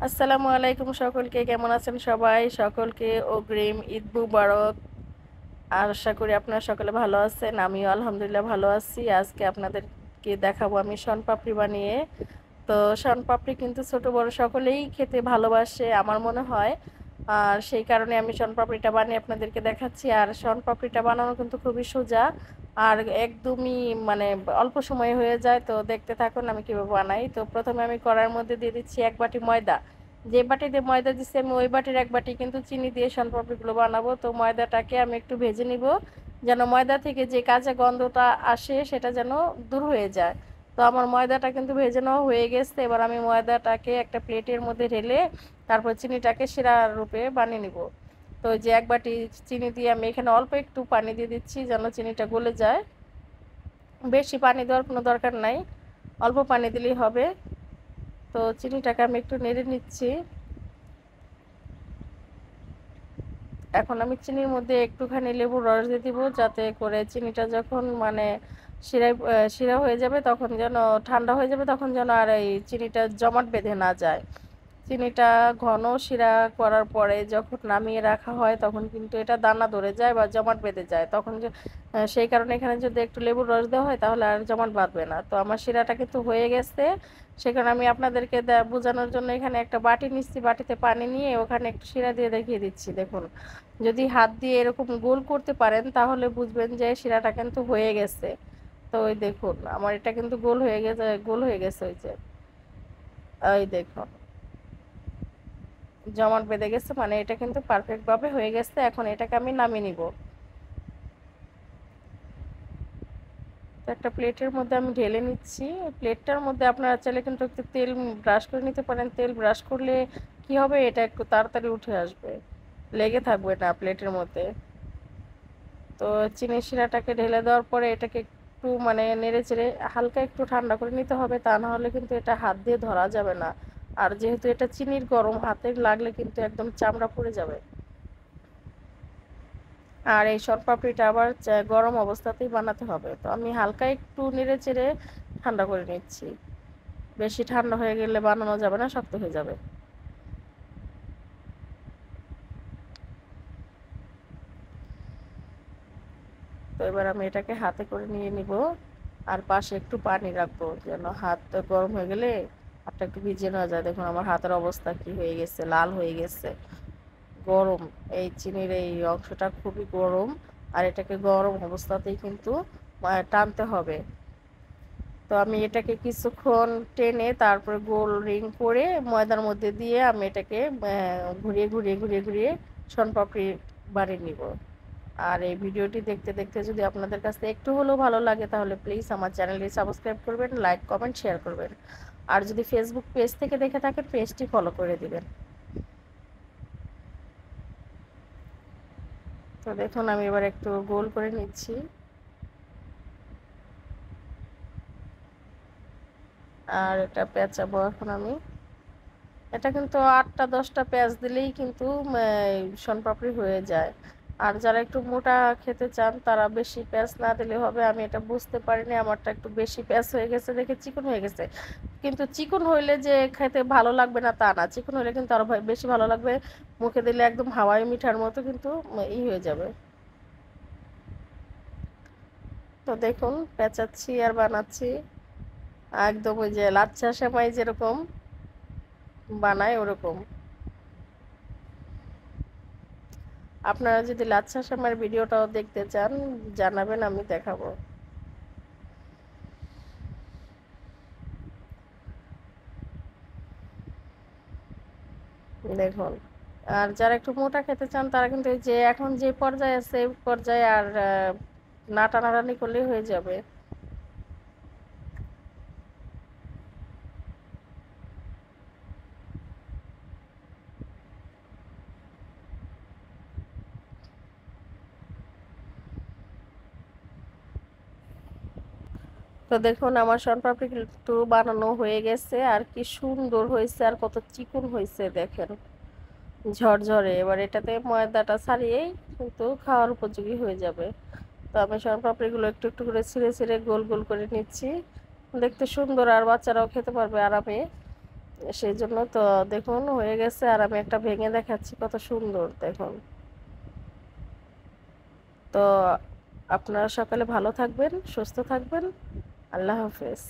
আসসালামু আলাইকুম সকলকে, কেমন আছেন সবাই? সকলকে অগ্রিম ঈদ মুবারক। আর আশা করি আপনারা সকলে ভালো আছেন। আমিও আলহামদুলিল্লাহ ভালো আছি। আজকে আপনাদেরকে দেখাবো আমি শনপাপড়ি বানিয়ে। তো শনপাপড়ি কিন্তু ছোট বড় সকলেই খেতে ভালোবাসে আমার মনে হয়। আর সেই কারণে আমি শনপাপড়িটা বানিয়ে আপনাদেরকে দেখাচ্ছি। আর শনপাপড়িটা বানানো কিন্তু খুবই সোজা আর একদমই মানে অল্প সময়ে হয়ে যায়। তো দেখতে থাকুন আমি কীভাবে বানাই। তো প্রথমে আমি কড়াইয়ের মধ্যে দিয়ে দিচ্ছি 1 বাটি ময়দা। যে বাটিতে ময়দা দিচ্ছি আমি ওই বাটির 1 বাটি কিন্তু চিনি দিয়ে শনপাপড়িগুলো বানাবো। তো ময়দাটাকে আমি একটু ভেজে নিব, যেন ময়দা থেকে যে কাঁচা গন্ধটা আসে সেটা যেন দূর হয়ে যায়। তো আমার ময়দাটা কিন্তু ভেজে নেওয়া হয়ে গেছে। এবার আমি ময়দাটাকে একটা প্লেটের মধ্যে ঢেলে তারপর চিনিটাকে শিরা রূপে বানিয়ে নিব। তো যে 1 বাটি চিনি দিয়ে আমি এখানে অল্প একটু পানি দিয়ে দিচ্ছি যেন চিনিটা গলে যায়। বেশি পানি দেওয়ার কোনো দরকার নাই, অল্প পানি দিলেই হবে। তো চিনিটাকে আমি একটু নেড়ে নিচ্ছি। এখন আমি চিনির মধ্যে একটুখানি লেবুর রস দিয়ে দিব, যাতে করে চিনিটা যখন মানে শিরা হয়ে যাবে তখন যেন ঠান্ডা হয়ে যাবে, তখন যেন আর এই চিনিটা জমাট বেঁধে না যায়। চিনিটা ঘন শিরা করার পরে যখন নামিয়ে রাখা হয় তখন কিন্তু এটা দানা ধরে যায় বা জমাট বেঁধে যায়, তখন সেই কারণে এখানে যদি একটু লেবুর রস দেওয়া হয় তাহলে আর জমাট বাঁধবে না। তো আমার শিরাটা কিন্তু হয়ে গেছে। সেখানে আমি আপনাদেরকে বোঝানোর জন্য এখানে একটা বাটি নিচ্ছি, বাটিতে পানি নিয়ে ওখানে একটু শিরা দিয়ে দেখিয়ে দিচ্ছি। দেখুন, যদি হাত দিয়ে এরকম গোল করতে পারেন তাহলে বুঝবেন যে শিরাটা কিন্তু হয়ে গেছে। তো ওই দেখুন আমার এটা কিন্তু গোল হয়ে গেছে, গোল হয়ে গেছে। ওই যে ওই দেখুন জমাট বেঁধে গেছে, মানে এটা কিন্তু পারফেক্ট ভাবে হয়ে গেছে। এখন এটাকে আমি নামিয়ে নিব। তো একটা প্লেটের মধ্যে আমি ঢেলে নিচ্ছি। প্লেটটার মধ্যে আপনারা চাইলে কিন্তু একটু তেল ব্রাশ করে নিতে পারেন। তেল ব্রাশ করলে কি হবে, এটা একটু তাড়াতাড়ি উঠে আসবে, লেগে থাকবে না প্লেটের মধ্যে। তো চিনি শিরাটাকে ঢেলে দেওয়ার পরে এটাকে একটু মানে নেড়ে চেড়ে হালকা একটু ঠান্ডা করে নিতে হবে, তা না হলে কিন্তু এটা হাত দিয়ে ধরা যাবে না। আর যেহেতু এটা চিনির গরম, হাতে লাগলে কিন্তু একদম চামড়া পুড়ে যাবে। আর এই শনপাপড়িটা আবার গরম অবস্থাতেই বানাতে হবে। তো আমি হালকা একটু নেড়ে চেড়ে ঠান্ডা করে নিচ্ছি। বেশি ঠান্ডা হয়ে গেলে বানানো যাবে না, শক্ত হয়ে যাবে। তো এবার আমি এটাকে হাতে করে নিয়ে নিব। আর পাশে একটু পানি রাখবো যেন হাত গরম হয়ে গেলে হাতটা একটু ভিজে না যায়। দেখুন আমার হাতের অবস্থা কি হয়ে গেছে, লাল হয়ে গেছে। গরম, এই চিনির এই অংশটা খুবই গরম। আর এটাকে গরম অবস্থাতেই কিন্তু টানতে হবে। তো আমি এটাকে কিছুক্ষণ টেনে তারপরে গোল রিং করে ময়দার মধ্যে দিয়ে আমি এটাকে ঘুরিয়ে ঘুরিয়ে ঘুরিয়ে ঘুরিয়ে শনপাপড়ি বানিয়ে নিব। আর এই ভিডিওটি দেখতে দেখতে যদি আপনাদের কাছে একটু হলেও ভালো লাগে তাহলে প্লিজ আমার চ্যানেলটি সাবস্ক্রাইব করবেন, লাইক কমেন্ট শেয়ার করবেন। আর যদি ফেসবুক পেজ থেকে দেখে থাকেন পেজটি ফলো করে দিবেন। তো দেখুন আমি এবার একটু গোল করে নিচ্ছি। আর এটা পেঁচাবো এখন আমি। এটা কিন্তু 8টা 10টা পেঁয়াজ দিলেই কিন্তু শনপাপড়ি হয়ে যায়। আর যারা একটু মোটা খেতে চান তারা বেশি পেঁয়াজ না দিলে হবে। আমি এটা বুঝতে পারিনি, আমারটা একটু বেশি পেঁয়াজ হয়ে গেছে দেখে চিকন হয়ে গেছে। কিন্তু চিকন হইলে যে খেতে ভালো লাগবে না তা না, চিকন হইলে কিন্তু আরো বেশি ভালো লাগবে। মুখে দিলে একদম হাওয়াই মিঠার মতো কিন্তু হয়ে যাবে। তো দেখুন পেঁচাচ্ছি আর বানাচ্ছি, একদম ওই যে লাচ্ছা সেমাই যেরকম বানায় ওরকম। আপনারা যদি লাচ্ছা সেমাইয়ের ভিডিওটাও দেখতে চান জানাবেন, আমি দেখাবো। দেখুন, আর যারা একটু মোটা খেতে চান তারা কিন্তু এই যে এখন যে পর্যায়ে আছে এই পর্যায়ে আর না টানাটানি করলেই হয়ে যাবে। তো দেখুন আমার শনপাপড়ি একটু বানানো হয়ে গেছে, আর কি সুন্দর হয়েছে আর কত চিকন হয়েছে দেখেন, ঝরঝরে। এবার এটাতে ময়দাটা ছাড়িয়েই কিন্তু খাওয়ার উপযোগী হয়ে যাবে। তো আমি শনপাপড়িগুলো একটু একটু করে ছিঁড়ে ছিঁড়ে গোল গোল করে নিচ্ছি, দেখতে সুন্দর আর বাচ্চারাও খেতে পারবে আরামে। সেই জন্য তো দেখুন হয়ে গেছে, আর আমি একটা ভেঙে দেখাচ্ছি কত সুন্দর দেখুন। তো আপনারা সকালে ভালো থাকবেন, সুস্থ থাকবেন। আল্লাহ হাফেজ।